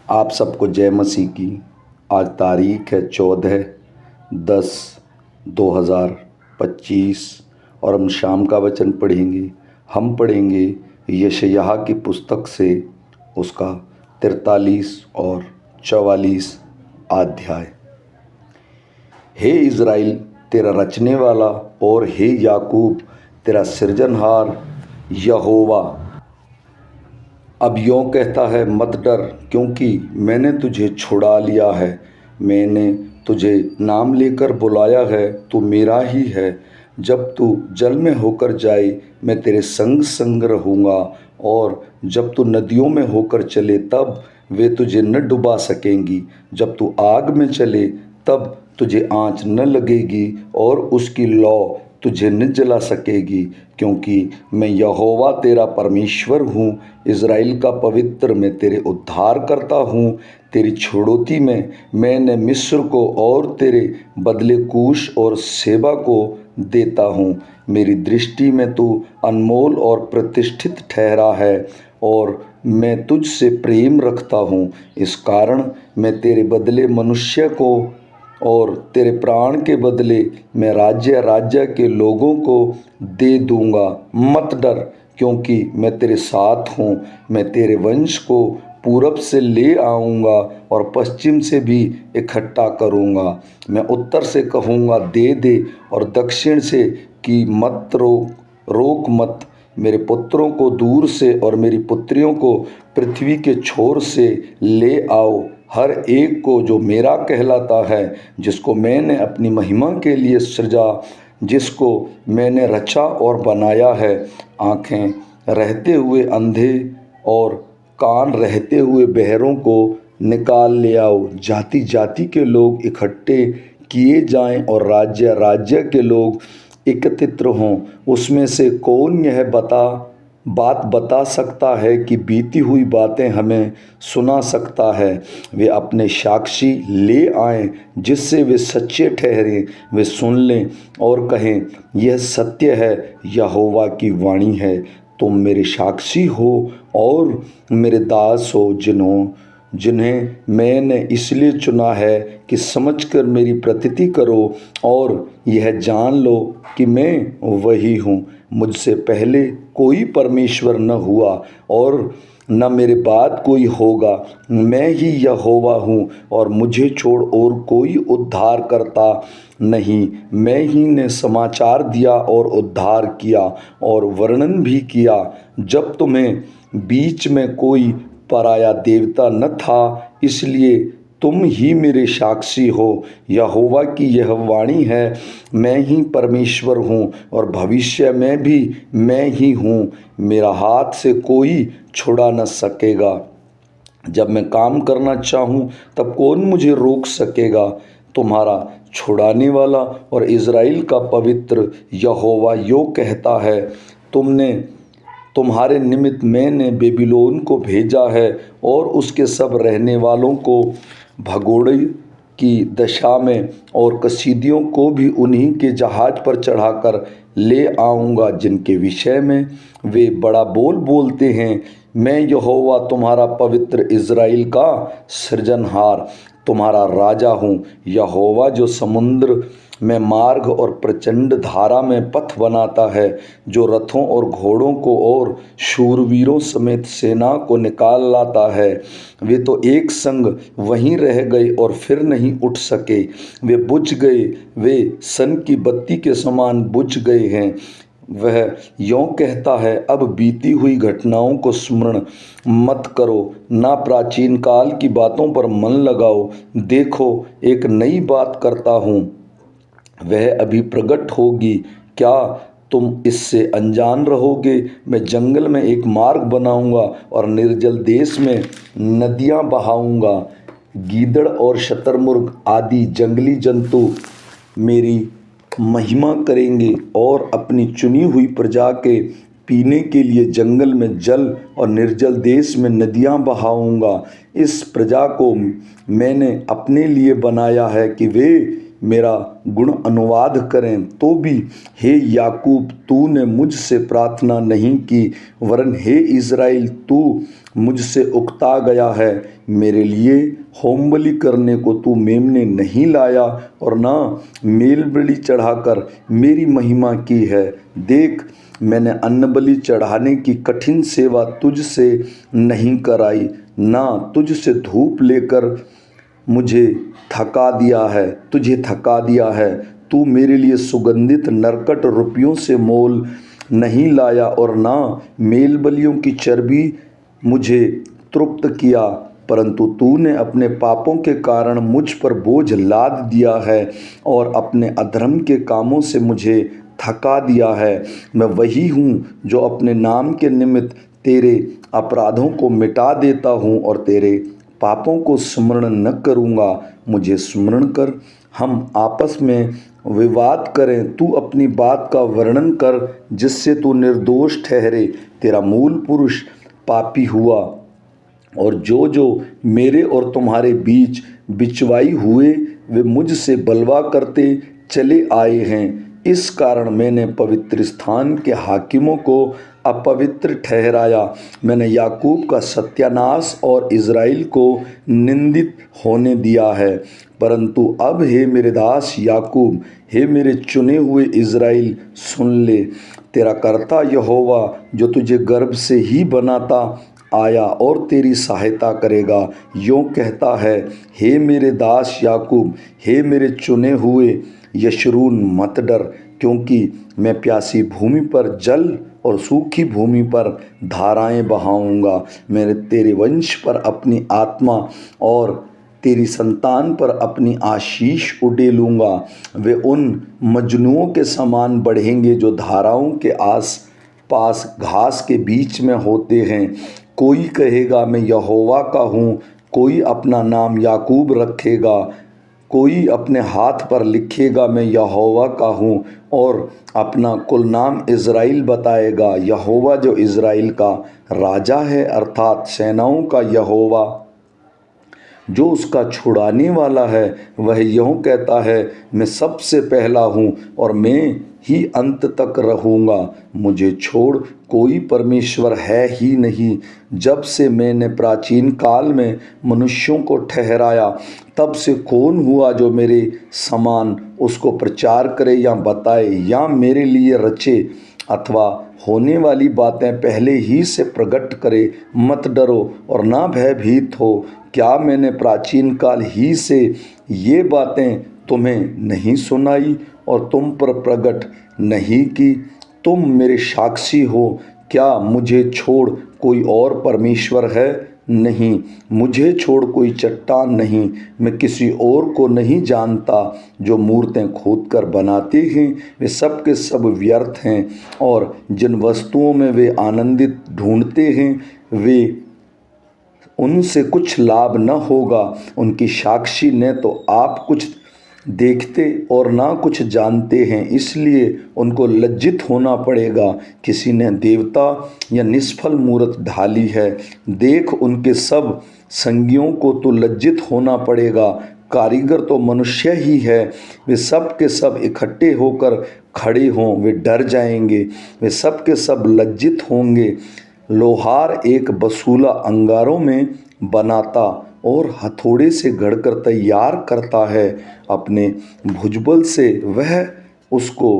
आप सबको जय मसीह की। आज तारीख है 14/10/2025 और हम शाम का वचन पढ़ेंगे। हम पढ़ेंगे यशायाह की पुस्तक से उसका 43 और 44 अध्याय। हे इज़राइल तेरा रचने वाला और हे याकूब तेरा सृजनहार यहोवा अब यों कहता है, मत डर, क्योंकि मैंने तुझे छुड़ा लिया है। मैंने तुझे नाम लेकर बुलाया है, तू मेरा ही है। जब तू जल में होकर जाए मैं तेरे संग संग रहूँगा, और जब तू नदियों में होकर चले तब वे तुझे न डुबा सकेंगी। जब तू आग में चले तब तुझे आँच न लगेगी और उसकी लौ तुझे न जला सकेगी, क्योंकि मैं यहोवा तेरा परमेश्वर हूँ, इज़राइल का पवित्र, मैं तेरे उद्धार करता हूँ। तेरी छुड़ौती में मैंने मिस्र को और तेरे बदले कूश और सेबा को देता हूँ। मेरी दृष्टि में तू अनमोल और प्रतिष्ठित ठहरा है और मैं तुझसे प्रेम रखता हूँ। इस कारण मैं तेरे बदले मनुष्य को और तेरे प्राण के बदले मैं राज्य राज्य के लोगों को दे दूंगा। मत डर, क्योंकि मैं तेरे साथ हूँ। मैं तेरे वंश को पूरब से ले आऊँगा और पश्चिम से भी इकट्ठा करूँगा। मैं उत्तर से कहूँगा दे दे, और दक्षिण से कि मत रोक मत। मेरे पुत्रों को दूर से और मेरी पुत्रियों को पृथ्वी के छोर से ले आओ, हर एक को जो मेरा कहलाता है, जिसको मैंने अपनी महिमा के लिए सृजा, जिसको मैंने रचा और बनाया है। आँखें रहते हुए अंधे और कान रहते हुए बहरों को निकाल ले आओ। जाति जाति के लोग इकट्ठे किए जाएं और राज्य राज्य के लोग एकत्रित हों। उसमें से कौन यह बात बता सकता है कि बीती हुई बातें हमें सुना सकता है? वे अपने साक्षी ले आएं, जिससे वे सच्चे ठहरें। वे सुन लें और कहें, यह सत्य है, यहोवा की वाणी है। तुम मेरे साक्षी हो और मेरे दास हो, जिन्हें मैंने इसलिए चुना है कि समझकर मेरी प्रतीति करो और यह जान लो कि मैं वही हूँ। मुझसे पहले कोई परमेश्वर न हुआ और न मेरे बाद कोई होगा। मैं ही यहोवा हूँ और मुझे छोड़ और कोई उद्धार करता नहीं। मैं ही ने समाचार दिया और उद्धार किया और वर्णन भी किया, जब तुम्हें बीच में कोई पराया देवता न था। इसलिए तुम ही मेरे साक्षी हो। यहोवा की यह वाणी है, मैं ही परमेश्वर हूँ और भविष्य में भी मैं ही हूँ। मेरा हाथ से कोई छुड़ा न सकेगा। जब मैं काम करना चाहूँ तब कौन मुझे रोक सकेगा? तुम्हारा छुड़ाने वाला और इज़राइल का पवित्र यहोवा यो कहता है, तुम्हारे निमित्त मैंने बेबीलोन को भेजा है और उसके सब रहने वालों को भगोड़े की दशा में, और कसीदियों को भी उन्हीं के जहाज पर चढ़ाकर ले आऊँगा, जिनके विषय में वे बड़ा बोल बोलते हैं। मैं यहोवा तुम्हारा पवित्र, इज़राइल का सृजनहार, तुम्हारा राजा हूँ। यहोवा जो समुद्र में मार्ग और प्रचंड धारा में पथ बनाता है, जो रथों और घोड़ों को और शूरवीरों समेत सेना को निकाल लाता है। वे तो एक संग वहीं रह गए और फिर नहीं उठ सके। वे बुझ गए, वे सन की बत्ती के समान बुझ गए हैं। वह यों कहता है, अब बीती हुई घटनाओं को स्मरण मत करो, ना प्राचीन काल की बातों पर मन लगाओ। देखो, एक नई बात करता हूँ, वह अभी प्रकट होगी, क्या तुम इससे अनजान रहोगे? मैं जंगल में एक मार्ग बनाऊंगा और निर्जल देश में नदियां बहाऊंगा। गीदड़ और शतरमुर्ग आदि जंगली जंतु मेरी महिमा करेंगे और अपनी चुनी हुई प्रजा के पीने के लिए जंगल में जल और निर्जल देश में नदियां बहाऊंगा। इस प्रजा को मैंने अपने लिए बनाया है कि वे मेरा गुण अनुवाद करें तो भी हे याकूब तूने मुझसे प्रार्थना नहीं की, वरन हे इज़राइल तू मुझसे उकता गया है। मेरे लिए होमबलि करने को तू मेमने नहीं लाया और ना मेल बलि चढ़ाकर मेरी महिमा की है। देख, मैंने अन्नबलि चढ़ाने की कठिन सेवा तुझसे नहीं कराई, ना तुझसे धूप लेकर मुझे थका दिया है, तुझे थका दिया है। तू मेरे लिए सुगंधित नरकट रुपयों से मोल नहीं लाया और ना मेल बलियों की चर्बी मुझे तृप्त किया, परंतु तूने अपने पापों के कारण मुझ पर बोझ लाद दिया है और अपने अधर्म के कामों से मुझे थका दिया है। मैं वही हूँ जो अपने नाम के निमित्त तेरे अपराधों को मिटा देता हूँ और तेरे पापों को स्मरण न करूँगा। मुझे स्मरण कर, हम आपस में विवाद करें। तू अपनी बात का वर्णन कर जिससे तू निर्दोष ठहरे। तेरा मूल पुरुष पापी हुआ और जो जो मेरे और तुम्हारे बीच बिचवाई हुए वे मुझसे बलवा करते चले आए हैं। इस कारण मैंने पवित्र स्थान के हाकिमों को अपवित्र ठहराया। मैंने याकूब का सत्यानाश और इज़राइल को निंदित होने दिया है। परंतु अब हे मेरे दास याकूब, हे मेरे चुने हुए इज़राइल, सुन ले। तेरा कर्ता यहोवा जो तुझे गर्भ से ही बनाता आया और तेरी सहायता करेगा, यों कहता है, हे मेरे दास याकूब, हे मेरे चुने हुए यशरून, मत डर, क्योंकि मैं प्यासी भूमि पर जल और सूखी भूमि पर धाराएं बहाऊंगा। मैं तेरे वंश पर अपनी आत्मा और तेरी संतान पर अपनी आशीष उड़ेलूँगा। वे उन मजनुओं के समान बढ़ेंगे जो धाराओं के आस पास घास के बीच में होते हैं। कोई कहेगा मैं यहोवा का हूँ, कोई अपना नाम याकूब रखेगा, कोई अपने हाथ पर लिखेगा मैं यहोवा का हूँ और अपना कुल नाम इज़राइल बताएगा। यहोवा जो इज़राइल का राजा है, अर्थात सेनाओं का यहोवा जो उसका छुड़ाने वाला है, वह यूँ कहता है, मैं सबसे पहला हूँ और मैं ही अंत तक रहूँगा। मुझे छोड़ कोई परमेश्वर है ही नहीं। जब से मैंने प्राचीन काल में मनुष्यों को ठहराया, तब से कौन हुआ जो मेरे समान उसको प्रचार करे या बताए या मेरे लिए रचे अथवा होने वाली बातें पहले ही से प्रकट करे। मत डरो और ना भयभीत हो। क्या मैंने प्राचीन काल ही से ये बातें तुम्हें नहीं सुनाई और तुम पर प्रकट नहीं की? तुम मेरे साक्षी हो। क्या मुझे छोड़ कोई और परमेश्वर है? नहीं, मुझे छोड़ कोई चट्टान नहीं। मैं किसी और को नहीं जानता। जो मूर्तें खोदकर बनाते हैं वे सब के सब व्यर्थ हैं और जिन वस्तुओं में वे आनंदित ढूंढते हैं वे उनसे कुछ लाभ न होगा। उनकी साक्षी ने तो आप कुछ देखते और ना कुछ जानते हैं, इसलिए उनको लज्जित होना पड़ेगा। किसी ने देवता या निष्फल मूरत ढाली है, देख उनके सब संगियों को तो लज्जित होना पड़ेगा। कारीगर तो मनुष्य ही है, वे सब के सब इकट्ठे होकर खड़े हों, वे डर जाएंगे, वे सब के सब लज्जित होंगे। लोहार एक बसूला अंगारों में बनाता और हथौड़े से गढ़कर तैयार करता है। अपने भुजबल से वह उसको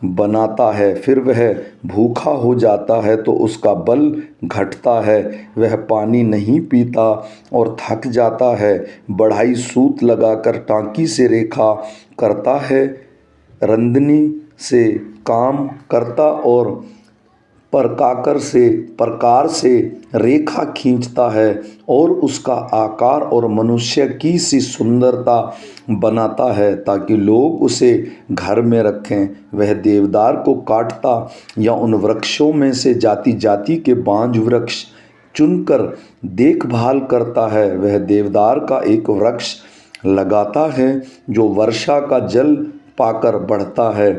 बनाता है, फिर वह भूखा हो जाता है तो उसका बल घटता है। वह पानी नहीं पीता और थक जाता है। बढ़ाई सूत लगाकर टांकी से रेखा करता है, रंदनी से काम करता और प्रकार से रेखा खींचता है और उसका आकार और मनुष्य की सी सुंदरता बनाता है ताकि लोग उसे घर में रखें। वह देवदार को काटता या उन वृक्षों में से जाति जाति के बांज वृक्ष चुनकर देखभाल करता है। वह देवदार का एक वृक्ष लगाता है जो वर्षा का जल पाकर बढ़ता है।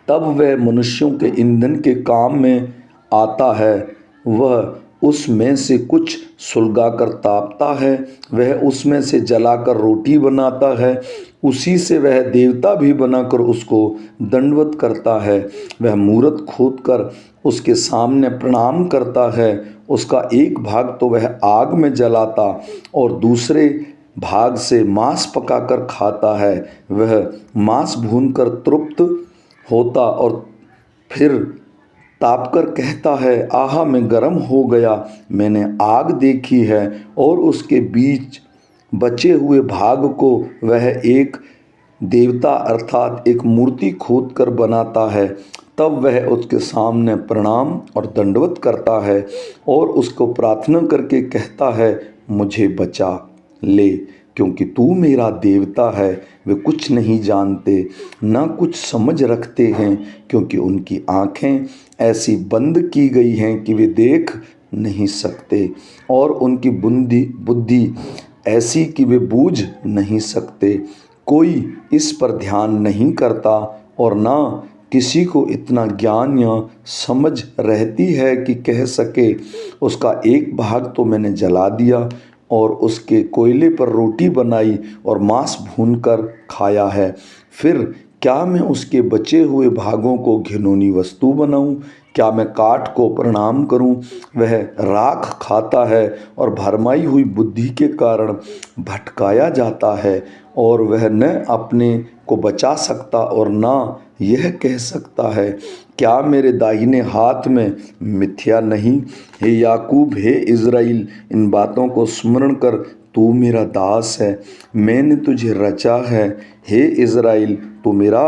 तब वह मनुष्यों के ईंधन के काम में आता है। वह उसमें से कुछ सुलगाकर तापता है, वह उसमें से जलाकर रोटी बनाता है, उसी से वह देवता भी बनाकर उसको दंडवत करता है। वह मूरत खोदकर उसके सामने प्रणाम करता है। उसका एक भाग तो वह आग में जलाता और दूसरे भाग से मांस पकाकर खाता है। वह मांस भूनकर तृप्त होता और फिर तापकर कहता है, आहा मैं गर्म हो गया। मैंने आग देखी है और उसके बीच बचे हुए भाग को वह एक देवता अर्थात एक मूर्ति खोद कर बनाता है। तब वह उसके सामने प्रणाम और दंडवत करता है और उसको प्रार्थना करके कहता है, मुझे बचा ले, क्योंकि तू मेरा देवता है। वे कुछ नहीं जानते, ना कुछ समझ रखते हैं, क्योंकि उनकी आँखें ऐसी बंद की गई हैं कि वे देख नहीं सकते और उनकी बुद्धि ऐसी कि वे बूझ नहीं सकते। कोई इस पर ध्यान नहीं करता और ना किसी को इतना ज्ञान या समझ रहती है कि कह सके, उसका एक भाग तो मैंने जला दिया और उसके कोयले पर रोटी बनाई और मांस भूनकर खाया है। फिर क्या मैं उसके बचे हुए भागों को घिनौनी वस्तु बनाऊं? क्या मैं काठ को प्रणाम करूं? वह राख खाता है और भरमाई हुई बुद्धि के कारण भटकाया जाता है और वह न अपने को बचा सकता और ना यह कह सकता है, क्या मेरे दाहिने हाथ में मिथ्या नहीं? हे याकूब, हे इज़राइल, इन बातों को स्मरण कर, तू मेरा दास है, मैंने तुझे रचा है। हे इज़राइल, तू मेरा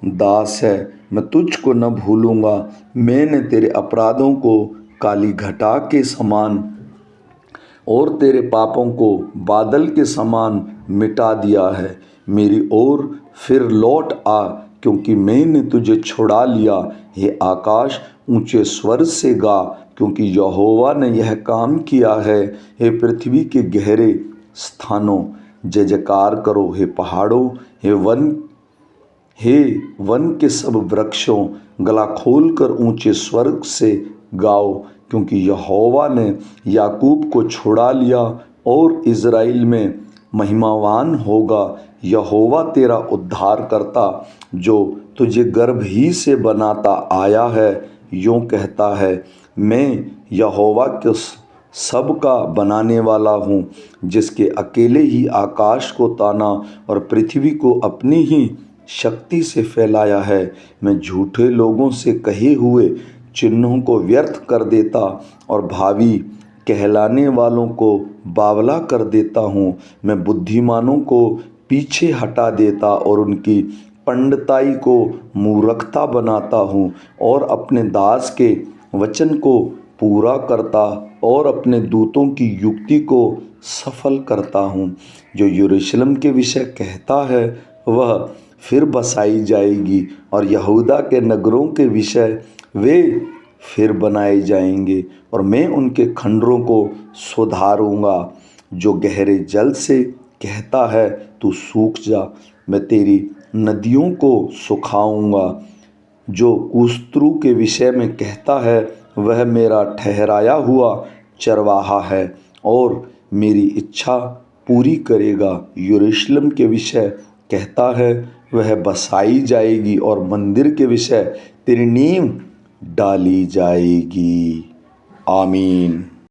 दास है, मैं तुझको न भूलूंगा। मैंने तेरे अपराधों को काली घटा के समान और तेरे पापों को बादल के समान मिटा दिया है। मेरी ओर फिर लौट आ, क्योंकि मैंने तुझे छुड़ा लिया। हे आकाश, ऊंचे स्वर से गा, क्योंकि यहोवा ने यह काम किया है। हे पृथ्वी के गहरे स्थानों, जय जयकार करो। हे पहाड़ों, हे वन के सब वृक्षों, गला खोलकर ऊंचे स्वर से गाओ, क्योंकि यहोवा ने याकूब को छुड़ा लिया और इज़राइल में महिमावान होगा। यहोवा तेरा उद्धार करता, जो तुझे गर्भ ही से बनाता आया है, यूँ कहता है, मैं यहोवा के सब का बनाने वाला हूँ, जिसके अकेले ही आकाश को ताना और पृथ्वी को अपनी ही शक्ति से फैलाया है। मैं झूठे लोगों से कहे हुए चिन्हों को व्यर्थ कर देता और भावी कहलाने वालों को बावला कर देता हूँ। मैं बुद्धिमानों को पीछे हटा देता और उनकी पंडिताई को मूर्खता बनाता हूँ और अपने दास के वचन को पूरा करता और अपने दूतों की युक्ति को सफल करता हूँ। जो यरूशलेम के विषय कहता है वह फिर बसाई जाएगी और यहूदा के नगरों के विषय वे फिर बनाए जाएंगे और मैं उनके खंडरों को सुधारूंगा। जो गहरे जल से कहता है, तू सूख जा, मैं तेरी नदियों को सुखाऊंगा। जो कुस्त्रु के विषय में कहता है, वह मेरा ठहराया हुआ चरवाहा है और मेरी इच्छा पूरी करेगा। यरूशलेम के विषय कहता है, वह बसाई जाएगी और मंदिर के विषय तेरी नींव डाली जाएगी। आमीन।